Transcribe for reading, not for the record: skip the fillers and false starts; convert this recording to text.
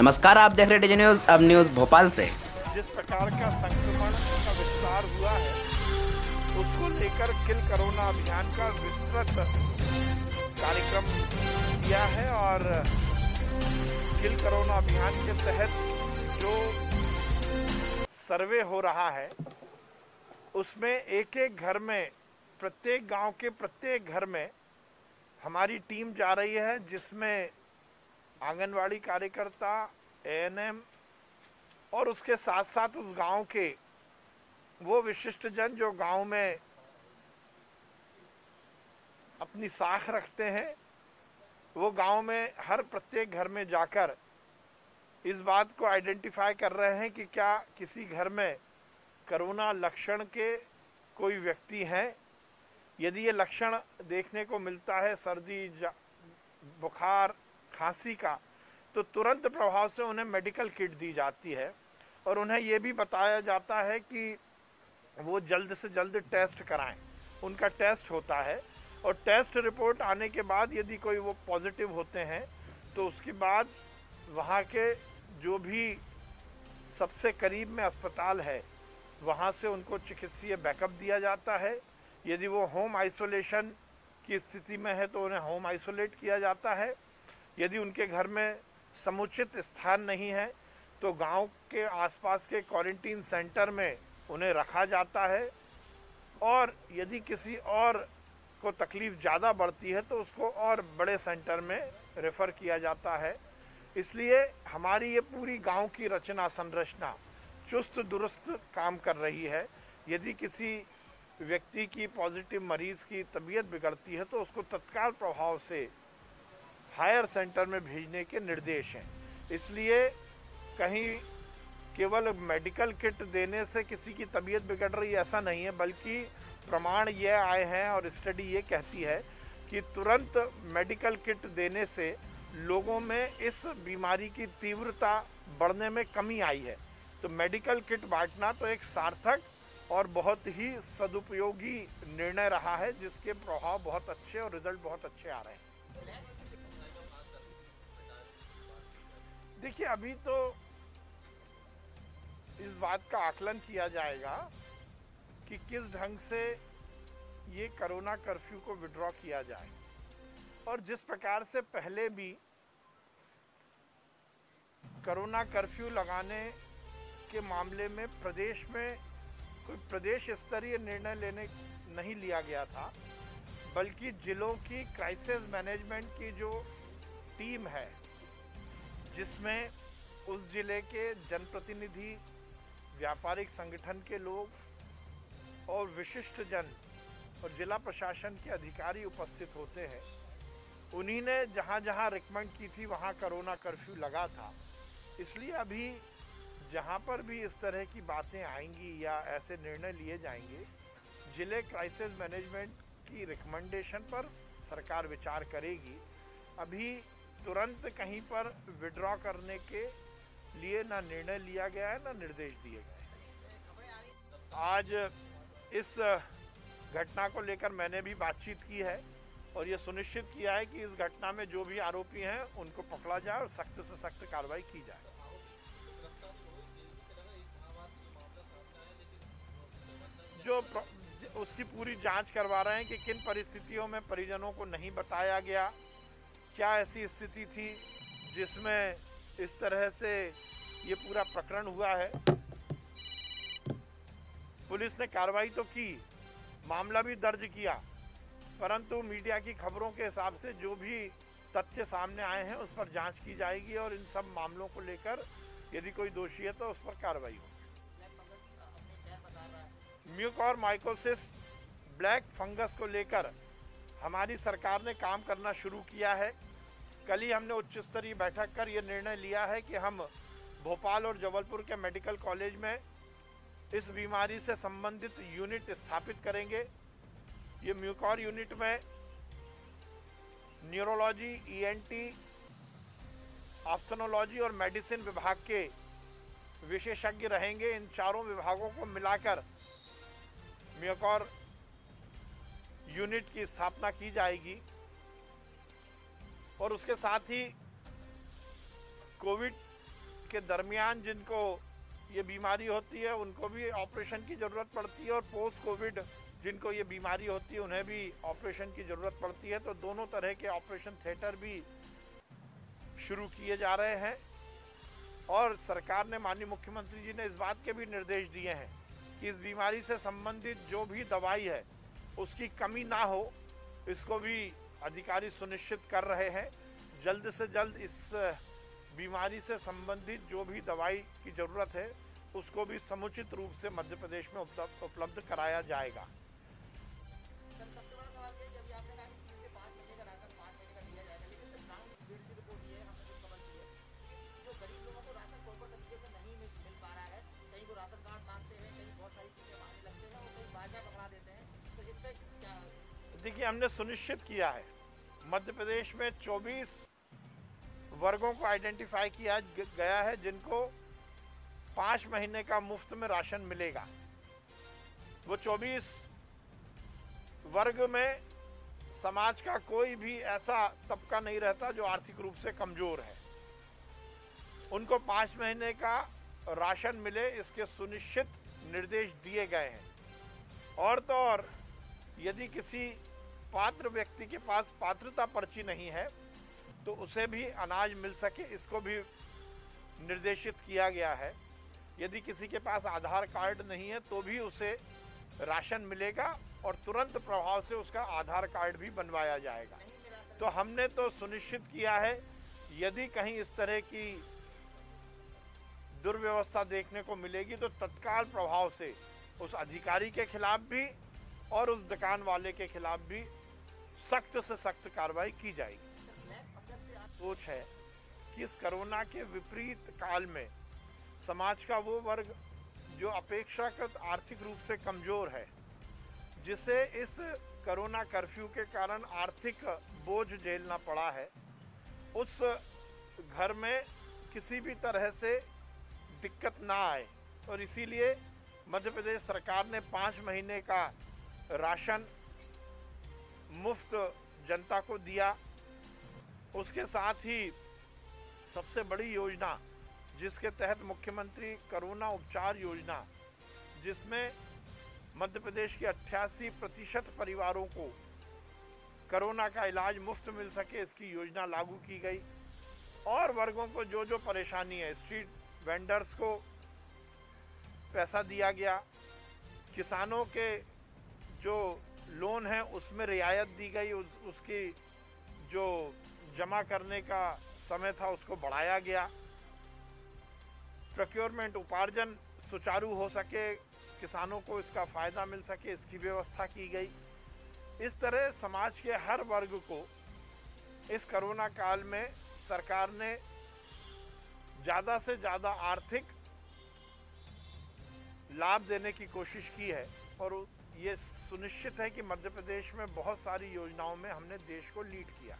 नमस्कार, आप देख रहे हैं डीजे न्यूज। अब न्यूज भोपाल से। जिस प्रकार का संक्रमण का विस्तार हुआ है उसको लेकर किल कोरोना अभियान का विस्तृत कार्यक्रम किया है और किल कोरोना अभियान के तहत जो सर्वे हो रहा है उसमें एक एक घर में, प्रत्येक गांव के प्रत्येक घर में हमारी टीम जा रही है, जिसमें आंगनवाड़ी कार्यकर्ता, एएनएम और उसके साथ साथ उस गांव के वो विशिष्ट जन जो गांव में अपनी साख रखते हैं, वो गांव में हर प्रत्येक घर में जाकर इस बात को आइडेंटिफाई कर रहे हैं कि क्या किसी घर में कोरोना लक्षण के कोई व्यक्ति हैं। यदि ये लक्षण देखने को मिलता है सर्दी, बुखार, खांसी का, तो तुरंत प्रभाव से उन्हें मेडिकल किट दी जाती है और उन्हें ये भी बताया जाता है कि वो जल्द से जल्द टेस्ट कराएं। उनका टेस्ट होता है और टेस्ट रिपोर्ट आने के बाद यदि कोई वो पॉजिटिव होते हैं तो उसके बाद वहाँ के जो भी सबसे करीब में अस्पताल है वहाँ से उनको चिकित्सीय बैकअप दिया जाता है। यदि वो होम आइसोलेशन की स्थिति में है तो उन्हें होम आइसोलेट किया जाता है। यदि उनके घर में समुचित स्थान नहीं है तो गांव के आसपास के क्वारंटीन सेंटर में उन्हें रखा जाता है और यदि किसी और को तकलीफ ज़्यादा बढ़ती है तो उसको और बड़े सेंटर में रेफ़र किया जाता है। इसलिए हमारी ये पूरी गांव की रचना संरचना चुस्त दुरुस्त काम कर रही है। यदि किसी व्यक्ति की, पॉजिटिव मरीज़ की तबीयत बिगड़ती है तो उसको तत्काल प्रभाव से हायर सेंटर में भेजने के निर्देश हैं। इसलिए कहीं केवल मेडिकल किट देने से किसी की तबीयत बिगड़ रही है ऐसा नहीं है, बल्कि प्रमाण ये आए हैं और स्टडी ये कहती है कि तुरंत मेडिकल किट देने से लोगों में इस बीमारी की तीव्रता बढ़ने में कमी आई है। तो मेडिकल किट बांटना तो एक सार्थक और बहुत ही सदुपयोगी निर्णय रहा है, जिसके प्रभाव बहुत अच्छे और रिजल्ट बहुत अच्छे आ रहे हैं। देखिए, अभी तो इस बात का आकलन किया जाएगा कि किस ढंग से ये कोरोना कर्फ्यू को विड्रॉ किया जाए और जिस प्रकार से पहले भी कोरोना कर्फ्यू लगाने के मामले में प्रदेश में कोई प्रदेश स्तरीय निर्णय लेने नहीं लिया गया था, बल्कि जिलों की क्राइसिस मैनेजमेंट की जो टीम है, जिसमें उस जिले के जनप्रतिनिधि, व्यापारिक संगठन के लोग और विशिष्ट जन और जिला प्रशासन के अधिकारी उपस्थित होते हैं, उन्हीं ने जहां जहां रिकमेंड की थी वहां कोरोना कर्फ्यू लगा था। इसलिए अभी जहां पर भी इस तरह की बातें आएंगी या ऐसे निर्णय लिए जाएंगे, जिले क्राइसिस मैनेजमेंट की रिकमेंडेशन पर सरकार विचार करेगी। अभी तुरंत कहीं पर विड्रॉ करने के लिए ना निर्णय लिया गया है ना निर्देश दिए गए हैं। आज इस घटना को लेकर मैंने भी बातचीत की है और ये सुनिश्चित किया है कि इस घटना में जो भी आरोपी हैं उनको पकड़ा जाए और सख्त से सख्त कार्रवाई की जाए। जो उसकी पूरी जांच करवा रहे हैं कि किन परिस्थितियों में परिजनों को नहीं बताया गया, क्या ऐसी स्थिति थी जिसमें इस तरह से ये पूरा प्रकरण हुआ है। पुलिस ने कार्रवाई तो की, मामला भी दर्ज किया, परंतु मीडिया की खबरों के हिसाब से जो भी तथ्य सामने आए हैं उस पर जांच की जाएगी और इन सब मामलों को लेकर यदि कोई दोषी है तो उस पर कार्रवाई होगी। म्यूकोरमाइकोसिस ब्लैक फंगस को लेकर हमारी सरकार ने काम करना शुरू किया है। कल ही हमने उच्च स्तरीय बैठक कर यह निर्णय लिया है कि हम भोपाल और जबलपुर के मेडिकल कॉलेज में इस बीमारी से संबंधित यूनिट स्थापित करेंगे। ये म्यूकोर यूनिट में न्यूरोलॉजी, ईएनटी, ऑप्थेल्मोलॉजी और मेडिसिन विभाग के विशेषज्ञ रहेंगे। इन चारों विभागों को मिलाकर म्यूकोर यूनिट की स्थापना की जाएगी और उसके साथ ही कोविड के दरमियान जिनको ये बीमारी होती है उनको भी ऑपरेशन की ज़रूरत पड़ती है, और पोस्ट कोविड जिनको ये बीमारी होती है उन्हें भी ऑपरेशन की ज़रूरत पड़ती है। तो दोनों तरह के ऑपरेशन थिएटर भी शुरू किए जा रहे हैं। और सरकार ने, माननीय मुख्यमंत्री जी ने इस बात के भी निर्देश दिए हैं कि इस बीमारी से संबंधित जो भी दवाई है उसकी कमी ना हो, इसको भी अधिकारी सुनिश्चित कर रहे हैं। जल्द से जल्द इस बीमारी से संबंधित जो भी दवाई की ज़रूरत है उसको भी समुचित रूप से मध्य प्रदेश में उपलब्ध कराया जाएगा। सर, सबसे बड़ा सवाल ये है, जब आपने कहा कि 3 से 5 महीने का राशन 5 महीने का दिया जाएगा, लेकिन जब ग्राउंड रिपोर्ट की रिपोर्ट ये है, हमने जो खबर की है कि जो गरीब लोगों को राशन प्रॉपर तरीके से नहीं मिल पा रहा है, कहीं वो राशन कार्ड मांगते हैं, कहीं बहुत सारी चीज़ें मांगने लगते हैं और कहीं बाजा पकड़ा देते हैं, तो इस पर क्या? देखिए, हमने सुनिश्चित किया है, मध्य प्रदेश में 24 वर्गों को आइडेंटिफाई किया गया है जिनको 5 महीने का मुफ्त में राशन मिलेगा। वो 24 वर्ग में समाज का कोई भी ऐसा तबका नहीं रहता जो आर्थिक रूप से कमजोर है। उनको 5 महीने का राशन मिले, इसके सुनिश्चित निर्देश दिए गए हैं। और तो और, यदि किसी पात्र व्यक्ति के पास पात्रता पर्ची नहीं है तो उसे भी अनाज मिल सके, इसको भी निर्देशित किया गया है। यदि किसी के पास आधार कार्ड नहीं है तो भी उसे राशन मिलेगा और तुरंत प्रभाव से उसका आधार कार्ड भी बनवाया जाएगा। तो हमने तो सुनिश्चित किया है, यदि कहीं इस तरह की दुर्व्यवस्था देखने को मिलेगी तो तत्काल प्रभाव से उस अधिकारी के खिलाफ भी और उस दुकान वाले के खिलाफ भी सख्त से सख्त कार्रवाई की जाएगी। सोच है कि इस कोरोना के विपरीत काल में समाज का वो वर्ग जो अपेक्षाकृत आर्थिक रूप से कमजोर है, जिसे इस कोरोना कर्फ्यू के कारण आर्थिक बोझ झेलना पड़ा है, उस घर में किसी भी तरह से दिक्कत ना आए। और इसीलिए मध्य प्रदेश सरकार ने 5 महीने का राशन मुफ्त जनता को दिया। उसके साथ ही सबसे बड़ी योजना जिसके तहत मुख्यमंत्री कोरोना उपचार योजना, जिसमें मध्य प्रदेश के 88% परिवारों को कोरोना का इलाज मुफ्त मिल सके, इसकी योजना लागू की गई। और वर्गों को जो जो परेशानी है, स्ट्रीट वेंडर्स को पैसा दिया गया, किसानों के जो लोन है उसमें रियायत दी गई, उसकी जो जमा करने का समय था उसको बढ़ाया गया। प्रोक्योरमेंट, उपार्जन सुचारू हो सके, किसानों को इसका फ़ायदा मिल सके, इसकी व्यवस्था की गई। इस तरह समाज के हर वर्ग को इस कोरोना काल में सरकार ने ज़्यादा से ज़्यादा आर्थिक लाभ देने की कोशिश की है। और ये सुनिश्चित है कि मध्य प्रदेश में बहुत सारी योजनाओं में हमने देश को लीड किया।